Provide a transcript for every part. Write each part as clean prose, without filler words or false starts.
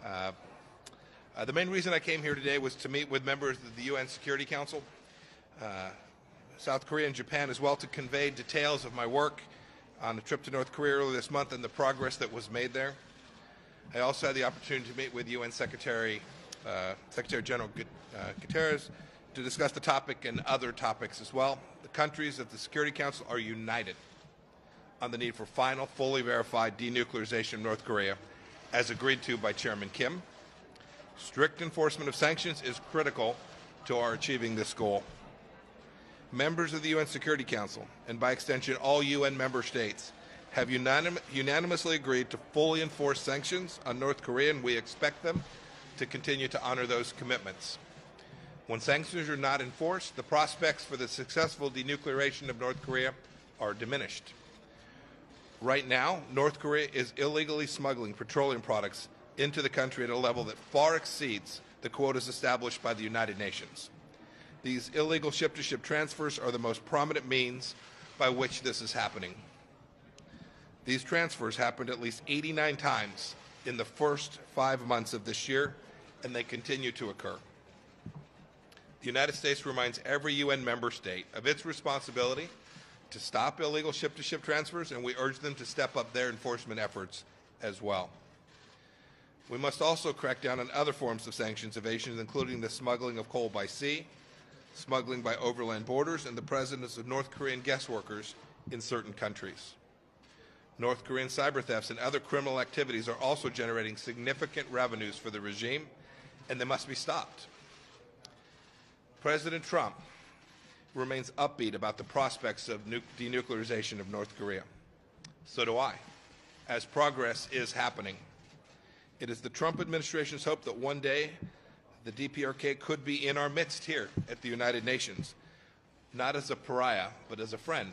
The main reason I came here today was to meet with members of the UN Security Council, South Korea and Japan as well, to convey details of my work on a trip to North Korea earlier this month and the progress that was made there. I also had the opportunity to meet with UN Secretary General Guterres to discuss the topic and other topics as well. The countries of the Security Council are united on the need for final, fully verified denuclearization of North Korea, as agreed to by Chairman Kim. Strict enforcement of sanctions is critical to our achieving this goal. Members of the UN Security Council, and by extension all UN member states, have unanimously agreed to fully enforce sanctions on North Korea, and we expect them to continue to honor those commitments. When sanctions are not enforced, the prospects for the successful denuclearization of North Korea are diminished. Right now, North Korea is illegally smuggling petroleum products into the country at a level that far exceeds the quotas established by the United Nations. These illegal ship-to-ship transfers are the most prominent means by which this is happening. These transfers happened at least 89 times in the first 5 months of this year, and they continue to occur. The United States reminds every UN member state of its responsibility to stop illegal ship-to-ship transfers, and we urge them to step up their enforcement efforts as well. We must also crack down on other forms of sanctions evasion, including the smuggling of coal by sea, smuggling by overland borders, and the presence of North Korean guest workers in certain countries. North Korean cyber thefts and other criminal activities are also generating significant revenues for the regime, and they must be stopped. President Trump remains upbeat about the prospects of denuclearization of North Korea. So do I, as progress is happening. It is the Trump administration's hope that one day the DPRK could be in our midst here at the United Nations, not as a pariah, but as a friend.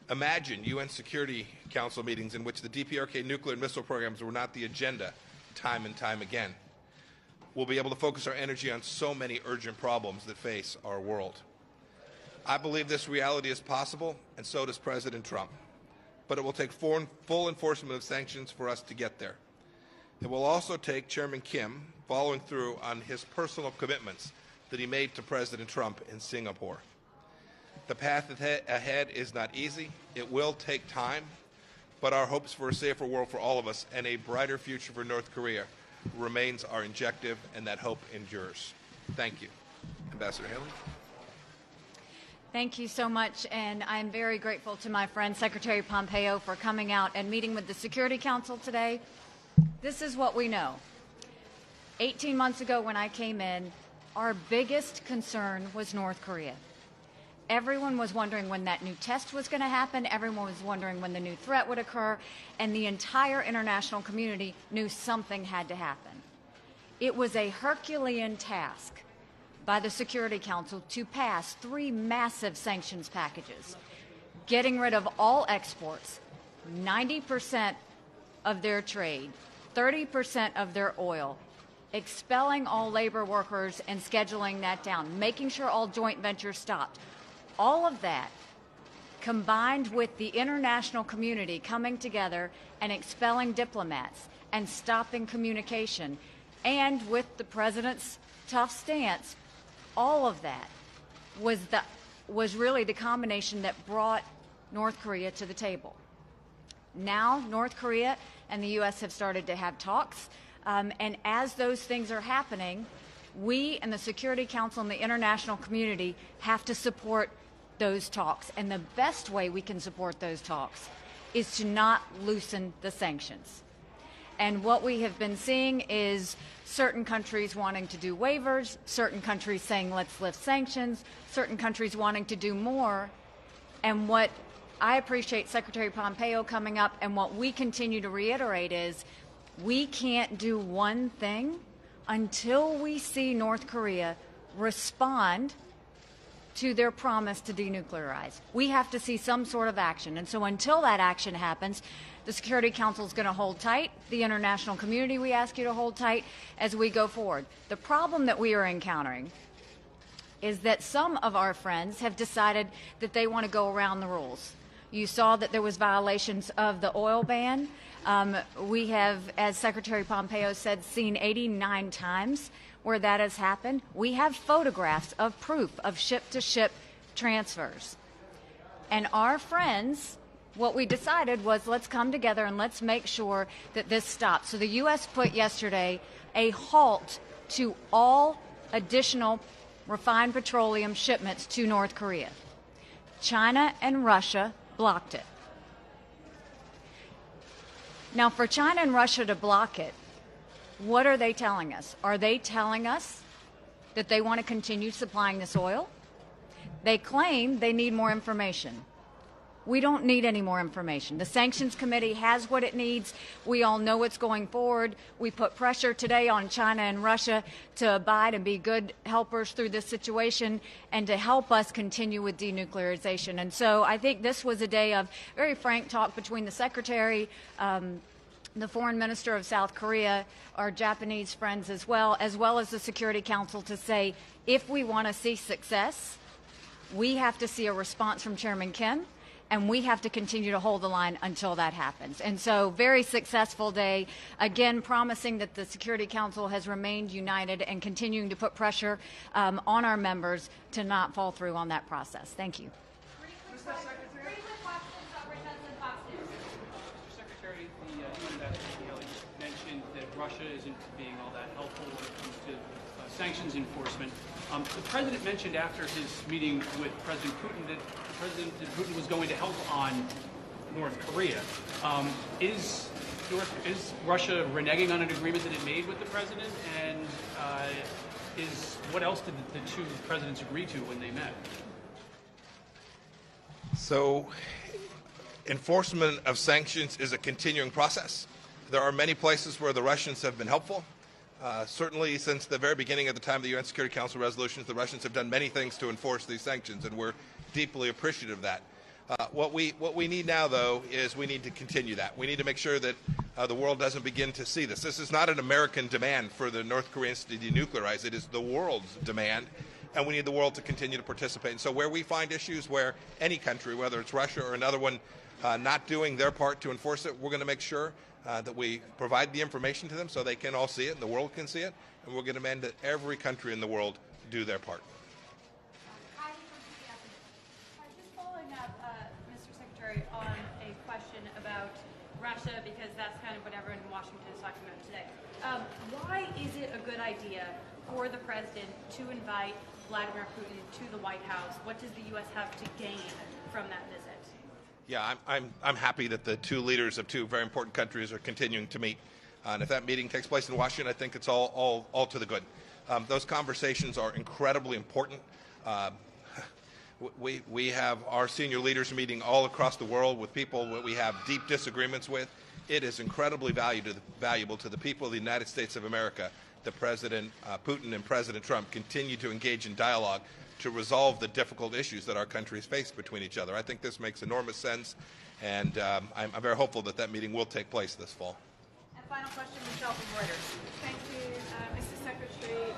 Imagine UN Security Council meetings in which the DPRK nuclear and missile programs were not the agenda time and time again. We'll be able to focus our energy on so many urgent problems that face our world. I believe this reality is possible, and so does President Trump. But it will take full enforcement of sanctions for us to get there. It will also take Chairman Kim following through on his personal commitments that he made to President Trump in Singapore. The path ahead is not easy. It will take time, but our hopes for a safer world for all of us and a brighter future for North Korea remains our objective, and that hope endures. Thank you. Ambassador Haley. Thank you so much, and I'm very grateful to my friend Secretary Pompeo for coming out and meeting with the Security Council today. This is what we know. 18 months ago when I came in, our biggest concern was North Korea. Everyone was wondering when that new test was going to happen. Everyone was wondering when the new threat would occur, and the entire international community knew something had to happen. It was a Herculean task by the Security Council to pass 3 massive sanctions packages, getting rid of all exports, 90% of their trade, 30% of their oil, expelling all labor workers and scheduling that down, making sure all joint ventures stopped. All of that, combined with the international community coming together and expelling diplomats and stopping communication, and with the president's tough stance, all of that was really the combination that brought North Korea to the table. Now, North Korea and the U.S. have started to have talks, and as those things are happening, we and the Security Council and the international community have to support those talks. And the best way we can support those talks is to not loosen the sanctions. And what we have been seeing is certain countries wanting to do waivers, certain countries saying let's lift sanctions, certain countries wanting to do more. And what I appreciate Secretary Pompeo coming up, and what we continue to reiterate is we can't do one thing until we see North Korea respond to their promise to denuclearize. We have to see some sort of action. And so until that action happens, the Security Council is going to hold tight. The international community, we ask you to hold tight as we go forward. The problem that we are encountering is that some of our friends have decided that they want to go around the rules. You saw that there was violations of the oil ban. We have, as Secretary Pompeo said, seen 89 times where that has happened. We have photographs of proof of ship-to-ship transfers. And our friends, what we decided was, let's come together and let's make sure that this stops. So the U.S. put yesterday a halt to all additional refined petroleum shipments to North Korea. China and Russia blocked it. Now, for China and Russia to block it, what are they telling us? Are they telling us that they want to continue supplying this oil? They claim they need more information. We don't need any more information. The Sanctions Committee has what it needs. We all know what's going forward. We put pressure today on China and Russia to abide and be good helpers through this situation and to help us continue with denuclearization. And so I think this was a day of very frank talk between the Secretary, the Foreign Minister of South Korea, our Japanese friends as well as the Security Council, to say, if we want to see success, we have to see a response from Chairman Kim, and we have to continue to hold the line until that happens. And so, very successful day, again promising that the Security Council has remained united and continuing to put pressure on our members to not fall through on that process. Thank you. Russia isn't being all that helpful when it comes to sanctions enforcement. The president mentioned after his meeting with President Putin that Putin was going to help on North Korea. Is Russia reneging on an agreement that it made with the president? And what else did the two presidents agree to when they met? So, enforcement of sanctions is a continuing process. There are many places where the Russians have been helpful. Certainly since the very beginning of the time of the UN Security Council resolutions, the Russians have done many things to enforce these sanctions, and we're deeply appreciative of that. What we need now, though, is we need to continue that. We need to make sure that the world doesn't begin to see this. This is not an American demand for the North Koreans to denuclearize. It is the world's demand, and we need the world to continue to participate. And so where we find issues where any country, whether it's Russia or another one, not doing their part to enforce it, we're going to make sure that we provide the information to them so they can all see it and the world can see it, and we're going to demand that every country in the world do their part. Just following up, Mr. Secretary, on a question about Russia, because that's kind of what everyone in Washington is talking about today. Why is it a good idea for the president to invite Vladimir Putin to the White House? What does the U.S. have to gain from that visit? Yeah, I'm happy that the two leaders of two very important countries are continuing to meet. And if that meeting takes place in Washington, I think it's all to the good. Those conversations are incredibly important. We have our senior leaders meeting all across the world with people that we have deep disagreements with. It is incredibly valuable to the people of the United States of America that President Putin and President Trump continue to engage in dialogue to resolve the difficult issues that our countries face between each other. I think this makes enormous sense, and I'm very hopeful that that meeting will take place this fall. And final question, Michelle from Reuters. Thank you, Mr. Secretary.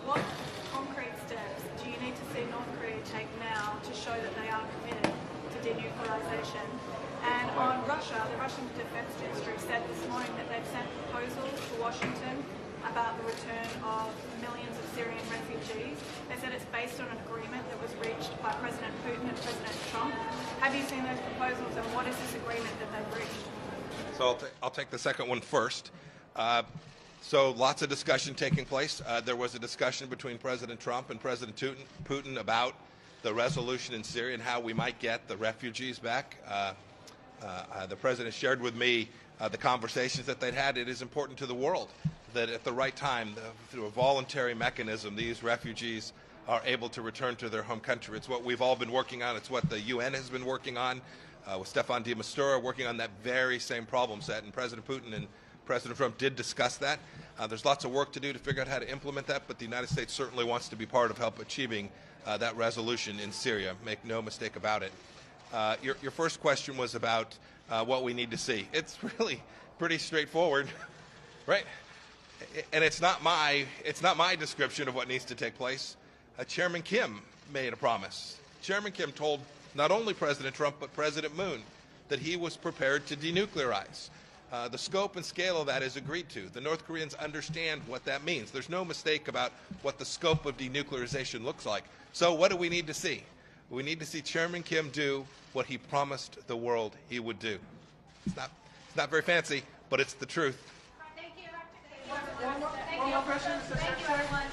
What concrete steps do you need to see North Korea take now to show that they are committed to denuclearization? And on Russia, the Russian Defense Ministry said this morning that they've sent proposals to Washington about the return of millions of Syrian refugees. They said it's based on an agreement that was reached by President Putin and President Trump. Have you seen those proposals, and what is this agreement that they've reached? So I'll take the second one first. So lots of discussion taking place. There was a discussion between President Trump and President Putin about the resolution in Syria and how we might get the refugees back. The president shared with me the conversations that they'd had. It is important to the world that at the right time, through a voluntary mechanism, these refugees are able to return to their home country. It's what we've all been working on. It's what the UN has been working on, with Stefan de Mistura working on that very same problem set. And President Putin and President Trump did discuss that. There's lots of work to do to figure out how to implement that, but the United States certainly wants to be part of help achieving that resolution in Syria. Make no mistake about it. Your first question was about what we need to see. It's really pretty straightforward, right? And it's not my description of what needs to take place. Chairman Kim made a promise. Chairman Kim told not only President Trump, but President Moon, that he was prepared to denuclearize. The scope and scale of that is agreed to. The North Koreans understand what that means. There's no mistake about what the scope of denuclearization looks like. So what do we need to see? We need to see Chairman Kim do what he promised the world he would do. It's not very fancy, but it's the truth. Thank you. One more question, Mr. Thank you, Secretary. everyone.